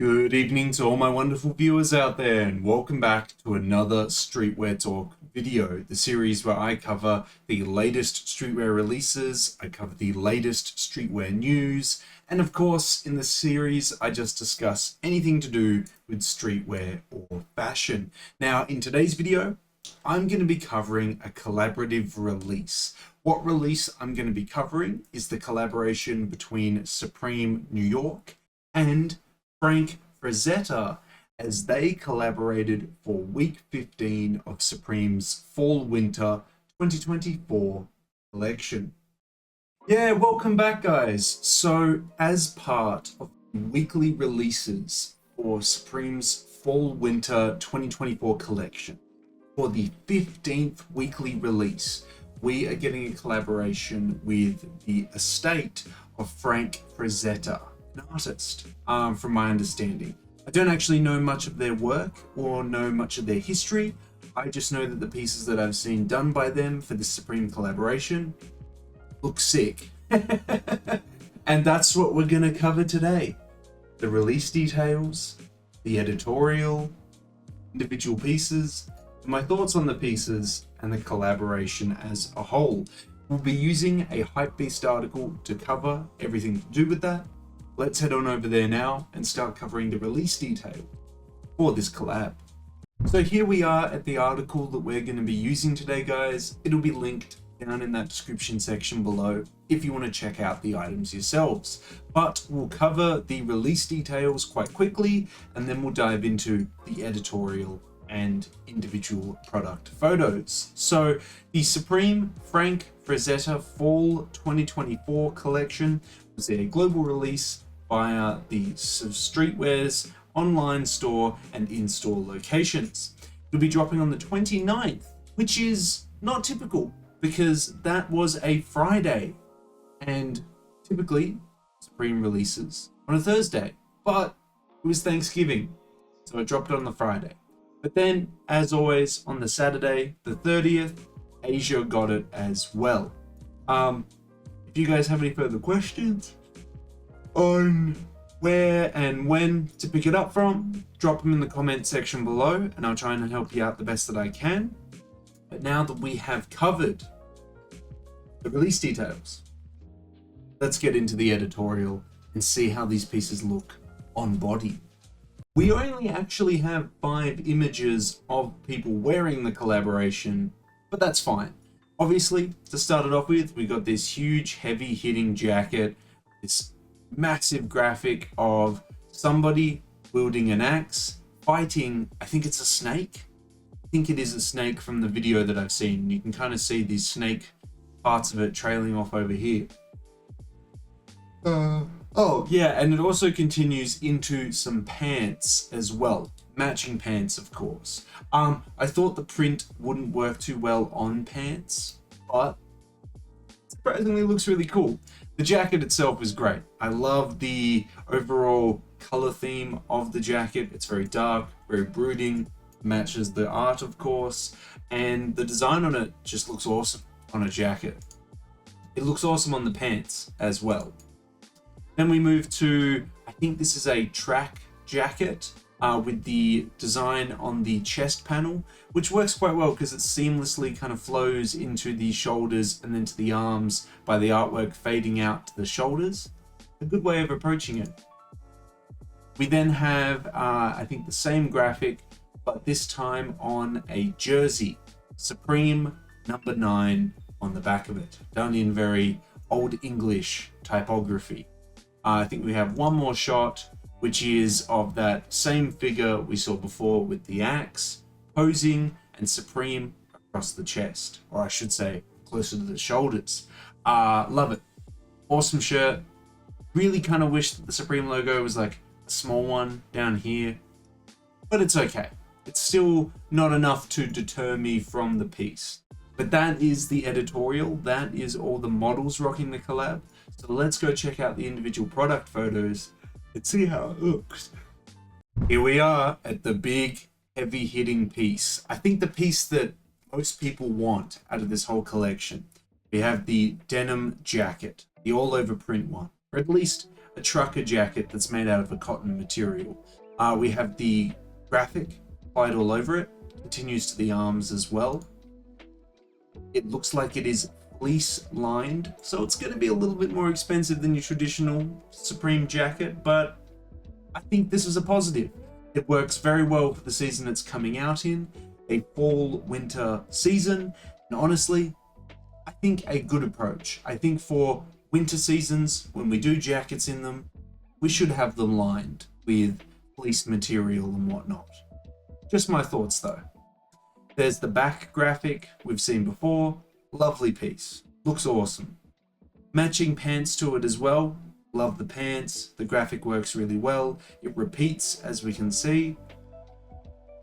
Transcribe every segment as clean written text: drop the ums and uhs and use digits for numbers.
Good evening to all my wonderful viewers out there, and welcome back to another Streetwear Talk video, the series where I cover the latest streetwear releases, I cover the latest streetwear news, and of course in this series I just discuss anything to do with streetwear or fashion. Now in today's video, I'm going to be covering a collaborative release. What release I'm going to be covering is the collaboration between Supreme New York and Frank Frazetta, as they collaborated for week 15 of Supreme's Fall-Winter 2024 collection. Yeah, welcome back guys. So as part of the weekly releases for Supreme's Fall-Winter 2024 collection, for the 15th weekly release, we are getting a collaboration with the estate of Frank Frazetta, an artist, from my understanding. I don't actually know much of their work or know much of their history. I just know that the pieces that I've seen done by them for this Supreme collaboration look sick. And that's what we're going to cover today. The release details, the editorial, individual pieces, my thoughts on the pieces, and the collaboration as a whole. We'll be using a HYPEBEAST article to cover everything to do with that. Let's head on over there now and start covering the release detail for this collab. So here we are at the article that we're going to be using today, guys. It'll be linked down in that description section below if you want to check out the items yourselves. But we'll cover the release details quite quickly, and then we'll dive into the editorial and individual product photos. So the Supreme Frank Frazetta Fall 2024 collection was a global release via the Streetwear's online store and in-store locations. It'll be dropping on the 29th, which is not typical because that was a Friday, and typically Supreme releases on a Thursday, but it was Thanksgiving, so it dropped on the Friday. But then, as always, on the Saturday, the 30th, Asia got it as well. If you guys have any further questions on where and when to pick it up from, drop them in the comment section below and I'll try and help you out the best that I can. But now that we have covered the release details, let's get into the editorial and see how these pieces look on body. We only actually have 5 images of people wearing the collaboration, but that's fine. Obviously, to start it off with, we got this huge heavy hitting jacket, this massive graphic of somebody wielding an axe, fighting, I think it's a snake. I think it is a snake from the video that I've seen. You can kind of see these snake parts of it trailing off over here. Oh yeah, and it also continues into some pants as well. Matching pants, of course. I thought the print wouldn't work too well on pants, but surprisingly looks really cool. The jacket itself is great. I love the overall color theme of the jacket. It's very dark, very brooding, matches the art, of course, and the design on it just looks awesome on a jacket. It looks awesome on the pants as well. Then we move to, I think this is a track jacket with the design on the chest panel, which works quite well because it seamlessly kind of flows into the shoulders and then to the arms by the artwork fading out to the shoulders. A good way of approaching it. We then have, I think, the same graphic, but this time on a jersey. Supreme number 9 on the back of it, done in very Old English typography. I think we have one more shot, which is of that same figure we saw before with the axe, posing, and Supreme across the chest, or I should say closer to the shoulders. Love it. Awesome shirt. Really kind of wish that the Supreme logo was like a small one down here, but it's okay. It's still not enough to deter me from the piece. But that is the editorial. That is all the models rocking the collab. So let's go check out the individual product photos and see how it looks. Here we are at the big, heavy hitting piece. I think the piece that most people want out of this whole collection. We have the denim jacket, the all over print one, or at least a trucker jacket that's made out of a cotton material. We have the graphic applied all over it, continues to the arms as well. It looks like it is fleece lined, so it's going to be a little bit more expensive than your traditional Supreme jacket, but I think this is a positive. It works very well for the season it's coming out in, a fall-winter season, and honestly, I think a good approach. I think for winter seasons, when we do jackets in them, we should have them lined with fleece material and whatnot. Just my thoughts though. There's the back graphic we've seen before. Lovely piece. Looks awesome. Matching pants to it as well. Love the pants. The graphic works really well. It repeats, as we can see.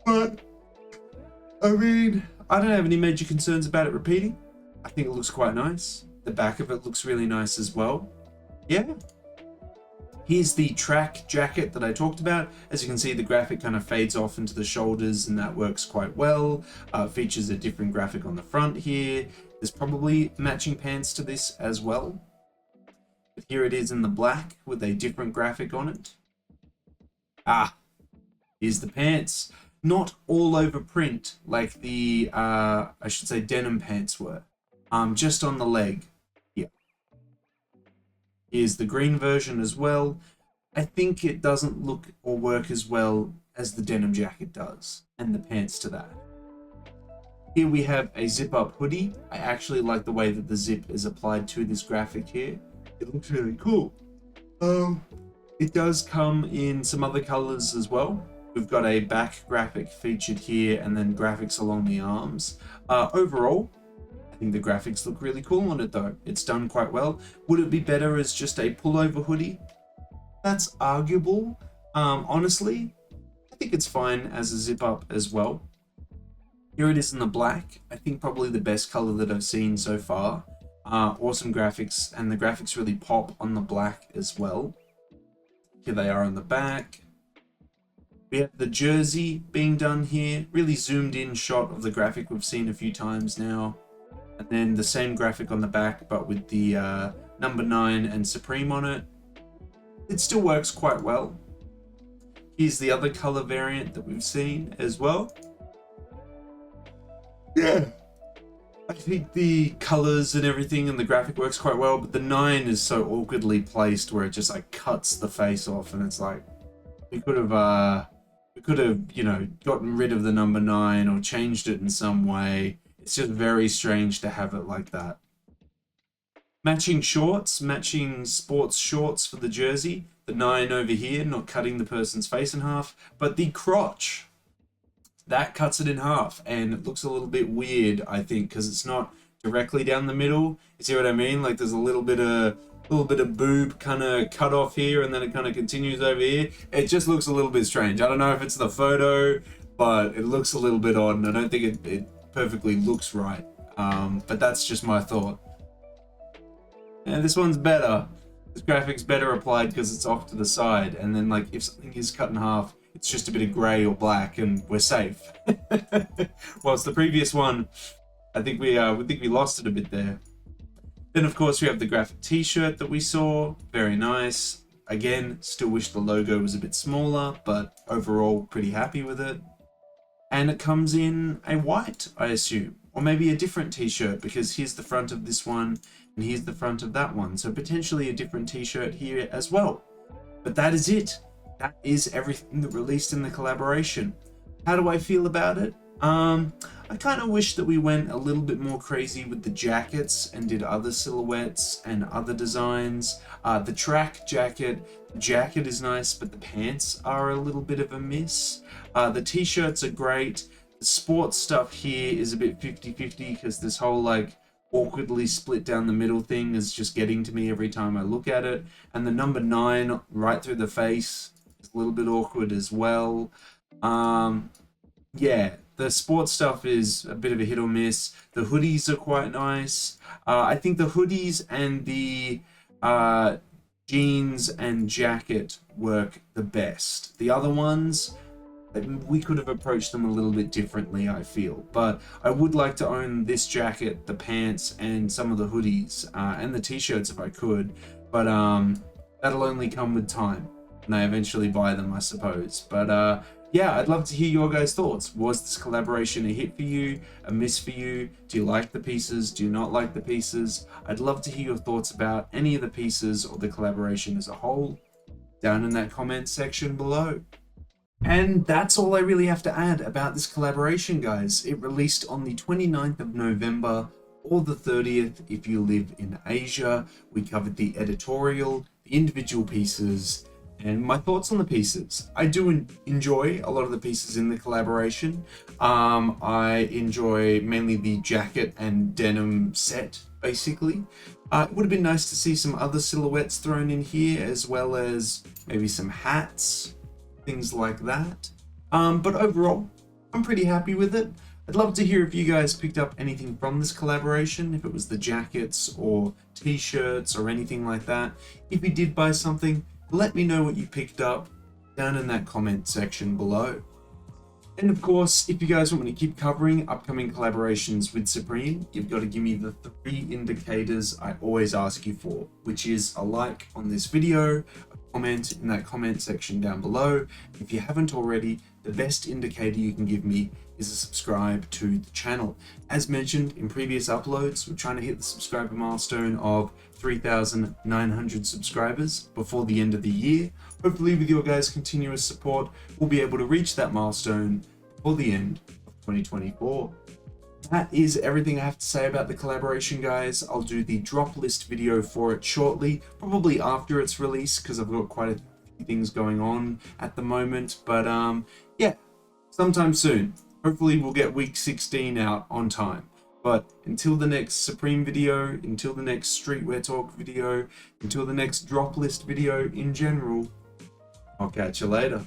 But, I mean, I don't have any major concerns about it repeating. I think it looks quite nice. The back of it looks really nice as well. Yeah. Here's the track jacket that I talked about. As you can see, the graphic kind of fades off into the shoulders, and that works quite well. Features a different graphic on the front here. There's probably matching pants to this as well. But here it is in the black with a different graphic on it. Here's the pants. Not all over print like the, I should say, denim pants were. Just on the leg. Here's the green version as well. I think it doesn't look or work as well as the denim jacket does, and the pants to that. Here we have a zip-up hoodie. I actually like the way that the zip is applied to this graphic here. It looks really cool. It does come in some other colors as well. We've got a back graphic featured here, and then graphics along the arms. Overall, I think the graphics look really cool on it though. It's done quite well. Would it be better as just a pullover hoodie? That's arguable. Honestly, I think it's fine as a zip up as well. Here it is in the black. I think probably the best color that I've seen so far. Awesome graphics, and the graphics really pop on the black as well. Here they are on the back. We have the jersey being done here. Really zoomed in shot of the graphic we've seen a few times now. And then the same graphic on the back, but with the number 9 and Supreme on it. It still works quite well. Here's the other color variant that we've seen as well. Yeah, I think the colors and everything and the graphic works quite well, but the 9 is so awkwardly placed where it just like cuts the face off, and it's like we could have, you know, gotten rid of the number 9 or changed it in some way. It's just very strange to have it like that. Matching shorts, matching sports shorts for the jersey. The 9 over here, not cutting the person's face in half, but the crotch, that cuts it in half, and it looks a little bit weird, I think, because it's not directly down the middle. You see what I mean? Like there's a little bit of boob kind of cut off here, and then it kind of continues over here. It just looks a little bit strange. I don't know if it's the photo, but it looks a little bit odd, and I don't think it perfectly looks right. But that's just my thought. And this one's better. This graphic's better applied because it's off to the side, and then like if something is cut in half, it's just a bit of gray or black, and we're safe. Whilst the previous one, I think we lost it a bit there. Then of course we have the graphic t-shirt that we saw. Very nice. Again, still wish the logo was a bit smaller, but overall pretty happy with it. And it comes in a white, I assume, or maybe a different t-shirt, because here's the front of this one and here's the front of that one, so potentially a different t-shirt here as well. But that is it. That is everything that released in the collaboration. How do I feel about it? I kind of wish that we went a little bit more crazy with the jackets and did other silhouettes and other designs. The track jacket, the jacket is nice, but the pants are a little bit of a miss. The t-shirts are great. The sports stuff here is a bit 50-50 because this whole like awkwardly split down the middle thing is just getting to me every time I look at it. And the number 9 right through the face is a little bit awkward as well. Yeah, the sports stuff is a bit of a hit or miss. The hoodies are quite nice. I think the hoodies and the jeans and jacket work the best. The other ones, we could have approached them a little bit differently, I feel. But I would like to own this jacket, the pants, and some of the hoodies, and the t-shirts if I could. But that'll only come with time, and I eventually buy them, I suppose. But yeah, I'd love to hear your guys' thoughts. Was this collaboration a hit for you, a miss for you? Do you like the pieces? Do you not like the pieces? I'd love to hear your thoughts about any of the pieces or the collaboration as a whole down in that comment section below. And that's all I really have to add about this collaboration, guys. It released on the 29th of November or the 30th if you live in Asia. We covered the editorial, the individual pieces, and my thoughts on the pieces. I do enjoy a lot of the pieces in the collaboration. I enjoy mainly the jacket and denim set, basically. It would have been nice to see some other silhouettes thrown in here, as well as maybe some hats, things like that. But overall, I'm pretty happy with it. I'd love to hear if you guys picked up anything from this collaboration, if it was the jackets or t-shirts or anything like that. If you did buy something, let me know what you picked up down in that comment section below. And of course, if you guys want me to keep covering upcoming collaborations with Supreme, you've got to give me the 3 indicators I always ask you for, which is a like on this video, a comment in that comment section down below. If you haven't already, the best indicator you can give me is a subscribe to the channel. As mentioned in previous uploads, we're trying to hit the subscriber milestone of 3,900 subscribers before the end of the year. Hopefully with your guys' continuous support, we'll be able to reach that milestone before the end of 2024. That is everything I have to say about the collaboration, guys. I'll do the drop list video for it shortly, probably after its release, because I've got quite a few things going on at the moment. But yeah, sometime soon. Hopefully we'll get week 16 out on time. But until the next Supreme video, until the next Streetwear Talk video, until the next drop list video in general, I'll catch you later.